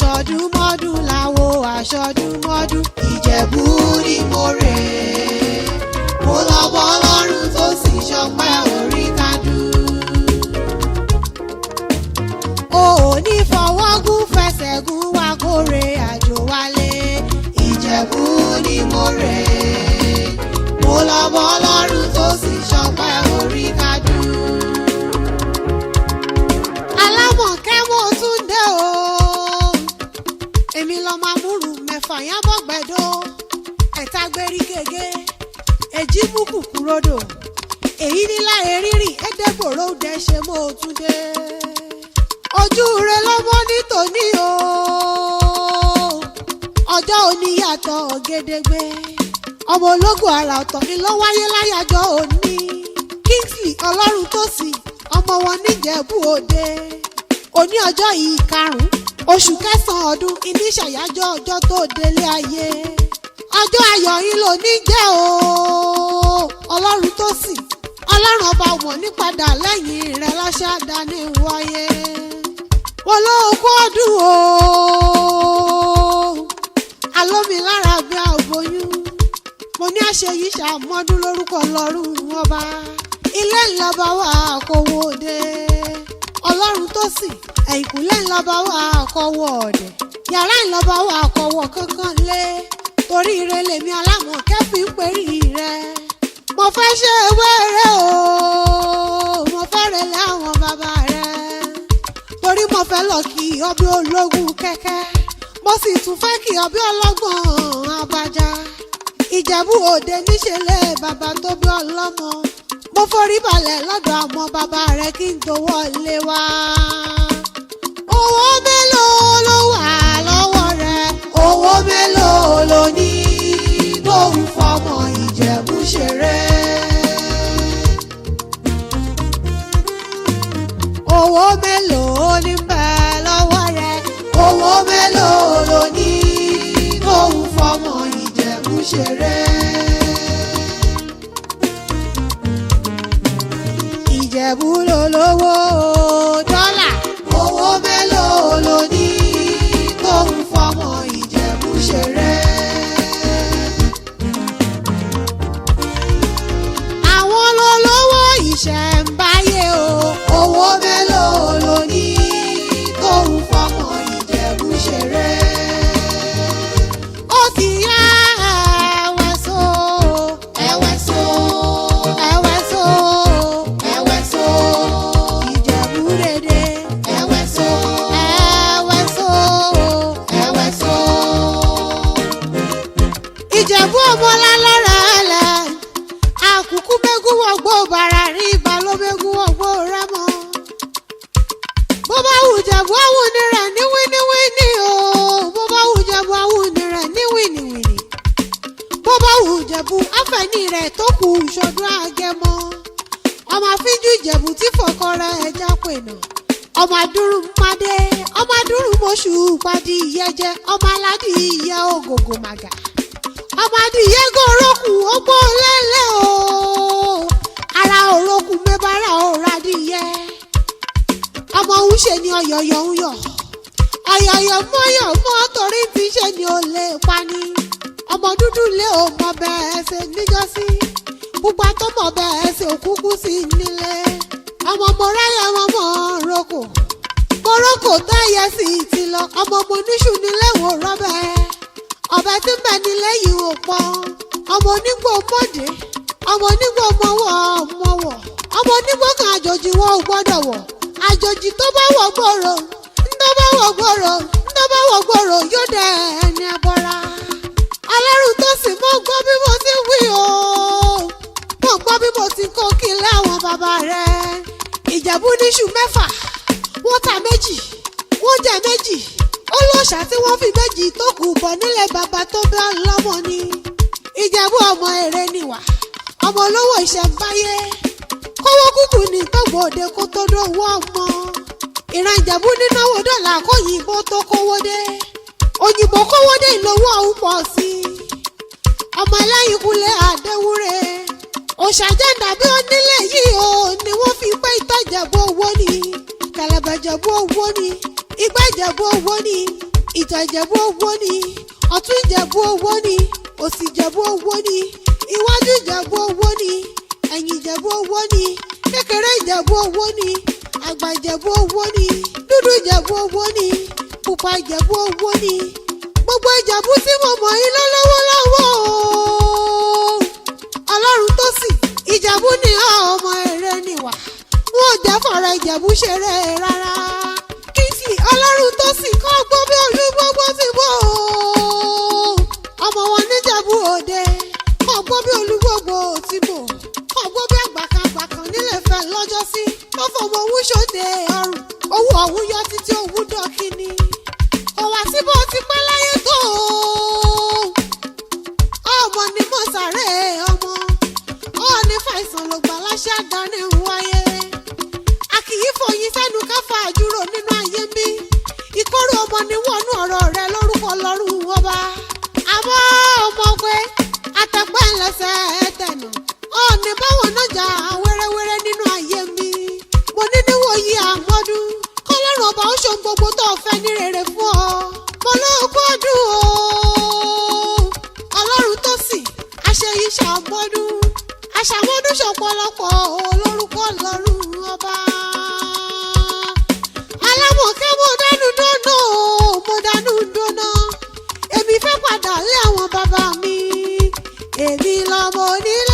aṣọdúnmọ́dún làwo aṣọdúnmọ́dún. Ìjẹ̀bú ni mo rè é, mo lọ bọ́ Ọlọ́run tó sì ṣọpẹ́ orí kádùn. O ò ní fọwọ́gún fẹsẹ̀gún wá kórè àjò wálé. Ìjẹ̀bú ni mo rè é, mo lọ bọ́ Ọlọ́run tó sì ṣọpẹ́ orí kádùn. Alámọ̀kẹ́ mo tún dé o, èmi lọ máa múrù mẹ́fà yán bọ́ gbẹ̀dọ̀, ẹ̀ta gbérí gègé, èjì mú kùkúròdò, èyí ní láyé rírì ẹ̀ẹ́dẹ́gbòrò dẹ̀ ṣe mo tún dé. Ojú rẹ lọ́mọ ní tòní o, ọjọ́ òní yàtọ̀ gédégbé, ọmọ ológun àrà ọ̀tọ̀ ni ló wáyé láyàjọ́ òní. Kingsley Ọlọ́runtósìn ọmọ wọn níjẹ̀bú Òde, òní ọjọ́ yìí karùn-ún oṣù kẹsàn-án ọdún ìní ṣàyájọ́ ọjọ́ tó délé ayé. Ọjọ́ ayọ̀ yìí ló ní jẹ́ o, Ọlọ́runtósìn Ọlọ́run ọba wọ̀n nípadà lẹ́yìn rẹ̀ lọ́ṣà dání wáyé. Wọ́n ló kó ọdún o, alómi lára bí àbóyún, mo ní àṣẹ yìí ṣàmọ́dún lórúkọ Ọlọ́run ọba. Ilé ńlọba wà kówó dé, Ọlọ́runtósìn ẹ̀yìnkùlé ńlọba wà kọ́wọ́ ọ̀dẹ̀, yàrá ńlọba wà kọ́wọ́ kankan lé, torí ire lèmi Alámọ̀kẹ́ fi ń perí rẹ. Mo fẹ́ ṣe wẹ́rẹ́ o, mo fẹ́ relé àwọn bàbá rẹ, torí mo fẹ́ lọ kí ọbí ológun kẹ́kẹ́, mo sì tún fẹ́ kí ọbí ọlọ́gbọ̀n abájá. Ìjẹ̀bú Òde níṣẹ̀lẹ̀ bàbá tó bí ọlọ́mọ, mo forí balẹ̀ lọ́dọ̀ àwọn bàbá rẹ kí n tó wọlé wá. Owó mélòó ló wà lọ́wọ́ rẹ? Owó mélòó ló ní tó ń fọmọ Ìjẹ̀bú ṣeré? Owó mélòó ní bẹ́ẹ̀ lọ́wọ́ rẹ? Owó mélòó ló ní tó ń fọmọ Ìjẹ̀bú ṣeré? Ìjẹ̀bú ló lówó dọ́là. Owó mélòó ló ní tó ń fọmọ Ìjẹ̀bú ṣeré? Àwọn ló lówó ìṣẹ̀ǹbáyé o. Owó mélòó ló ní tó ń fọmọ Ìjẹ̀bú ṣeré? Ó ti yá ẹ̀wẹ̀só, ẹ̀wẹ̀só, ẹ̀wẹ̀só, ẹ̀wẹ̀só, Ìjẹ̀bú Dédé, ẹ̀wẹ̀só, ẹ̀wẹ̀só, ẹ̀wẹ̀só. Ìjẹ̀bú ọmọlá lọ́rọ̀ ẹlẹ̀, àkùkù mẹ́gùn wọ̀gbọ́ bàrà rí ìbálòmẹ́gùn wọ̀gbọ́ rẹ́mọ. Bó bá wù Ìjẹ̀bú àwọn ní rẹ̀ ní wíníwíní o, bó bá wù Ìjẹ̀bú àwọn ní rẹ̀ ní wíníwíní. Bó bá wù Ìjẹ̀bú afẹ́ni rẹ̀ tó kù ṣọdún Agẹmọ. Ọmọ àfíjú Ìjẹ̀bú tí fọkọ rẹ̀ ẹja pènà. Ọmọ àdúrún madé, ọmọ àdúrún mọ́ṣù padì ìyẹ́jẹ́, ọmọ aládì ìyẹ́ ògògò màgà. Ọmọ adìyẹ gòrókù ọgbọ́ lẹ́lẹ́ o, ara òrókù mẹ́bàárà òrà adìyẹ. Ọmọ òun ṣe ni ọ̀yọ̀yọ̀ ń yọ̀, ọ̀yọ̀yọ̀ mọ́yọ̀ mọ́ torí ti ṣe ni ó lè pani. Ọmọ dúdú lé o mọ bẹ́ẹ̀ ṣe níjọ́sí, pupa tó mọ bẹ́ẹ̀ ṣe òkúkú sí nílé. Ọmọ mo ráyà ọmọ mọ́ roko, mo roko táyà sí ti lọ. Ọmọ mo níṣù nílé wò rọ́bẹ̀, ọbẹ̀ tí ń bẹ nílé yìí ò pọ̀. Ọmọ onígbò mọ́dé, ọmọ onígbò mọ́wọ́ mọ́wọ́, ọmọ onígbò kan àjòjì wọn ò gbọ́dọ̀ wọ̀. Àjòjì tó bá wọ̀ gbòòrò, tó bá wọ̀ gbòòrò, tó bá wọ̀ gbòòrò yóò dẹ̀ ẹni abọ́ra. Ọlọ́runtósìn mọ́ gbọ́ bí mo ti wí o, mọ́ gbọ́ bí mo ti kó kí láwọn bàbá rẹ̀. Ìjẹ̀bú níṣu mẹ́fà, wọ́n ta méjì, wọ́n jẹ méjì. Olóòṣà tí wọ́n fi méjì tó kù bọ̀ nílé bàbá tó bí ọlọ́mọ ni. Ìjẹ̀bú ọmọ èrè nìwà, ọmọ olówó ìṣẹ̀ǹbáyé. Kówó kúkú ní tọ́gbọ̀ òde kó tó dówó ọmọ. Ìran Ìjẹ̀bú nínáwó dọ́là kóyìnbó tó kówó dé. Òyìnbó kówó dé ìlówó ọ̀hún pọ̀ sí i. Ọmọ Ẹlẹ́yìnkùlé Adéwúre. Òṣàjẹ́ndà bí onílé yìí o ni wọ́n fi pé ìtọ́ Ìjẹ̀bú owó ni. Kẹ̀lẹ̀bẹ̀ Ìjẹ̀bú owó ni. Igbá Ìjẹ̀bú owó ni. ìtàn Ìjẹ̀bú owó ni, ọ̀tún Ìjẹ̀bú owó ni, òsì Ìjẹ̀bú owó ni, iwájú Ìjẹ̀bú owó ni, ẹ̀yìn Ìjẹ̀bú owó ni, kékeré Ìjẹ̀bú owó ni, àgbà Ìjẹ̀bú owó ni, dúdú Ìjẹ̀bú owó ni, pupa Ìjẹ̀bú owó ni. Gbogbo Ìjẹ̀bú tí mo mọ̀ yín lọ́wọ́lọ́wọ́ Ọlọ́run tó sì Ìjẹ̀bú ni ọmọ èrè nìwà, wọn ò jẹ́ fọ̀rọ̀ Ìjẹ̀bú ṣeré rárá. Kìsì Ọlọ́run tó sì kọ́ gbọ́ bí Olúgbógbó ti bọ̀ ọmọ wọn níjẹ̀bú Òde, kọ́ gbọ́ bí Olúgbógbó ti bọ̀, kọ́ gbọ́ bí àgbàkan nílẹ̀ Ifẹ̀ lọ́jọ́sí tó fọmọ owó ṣòde ọrùn, owó ọ̀hún yọ títí owó dọ́kí ni. Kò wá sí bó ti pẹ́ láyé tó ọmọ ni mo sáré ọmọ ní fàìsàn ló gbà láṣẹ àdáni ń wáyé. A kì í fòyín sẹ́nu káfà àjúrò nínú ayé mi, ìkórè ọmọ ni wọnú ọ̀rọ̀ rẹ lórúkọ Ọlọ́run ọba. Àmọ́ ọmọ pé àtẹ̀pẹ́ ńlẹ́sẹ̀ tẹ̀nà ọ̀ọ́ni báwọn náà jà wẹ́rẹ́wẹ́rẹ́ nínú ayé mi. Mo ní níwòyí àmọ́dún kọ́lọ́run ọba ó ṣe gbogbo tó fẹ́ ní rere fún ọ. Mo lóògùn ọdún o Ọlọ́run tó sì àṣeyí ṣàmọ́dún, àṣàmọ́dún ṣọ̀pọ̀lọpọ̀ olórúkọ Ọlọ́run ọba. Alámọ̀kẹ́ mo dánú dóná, èmi fẹ́ padà lé àwọn bàbá mi, èmi lọ́mọ onílé.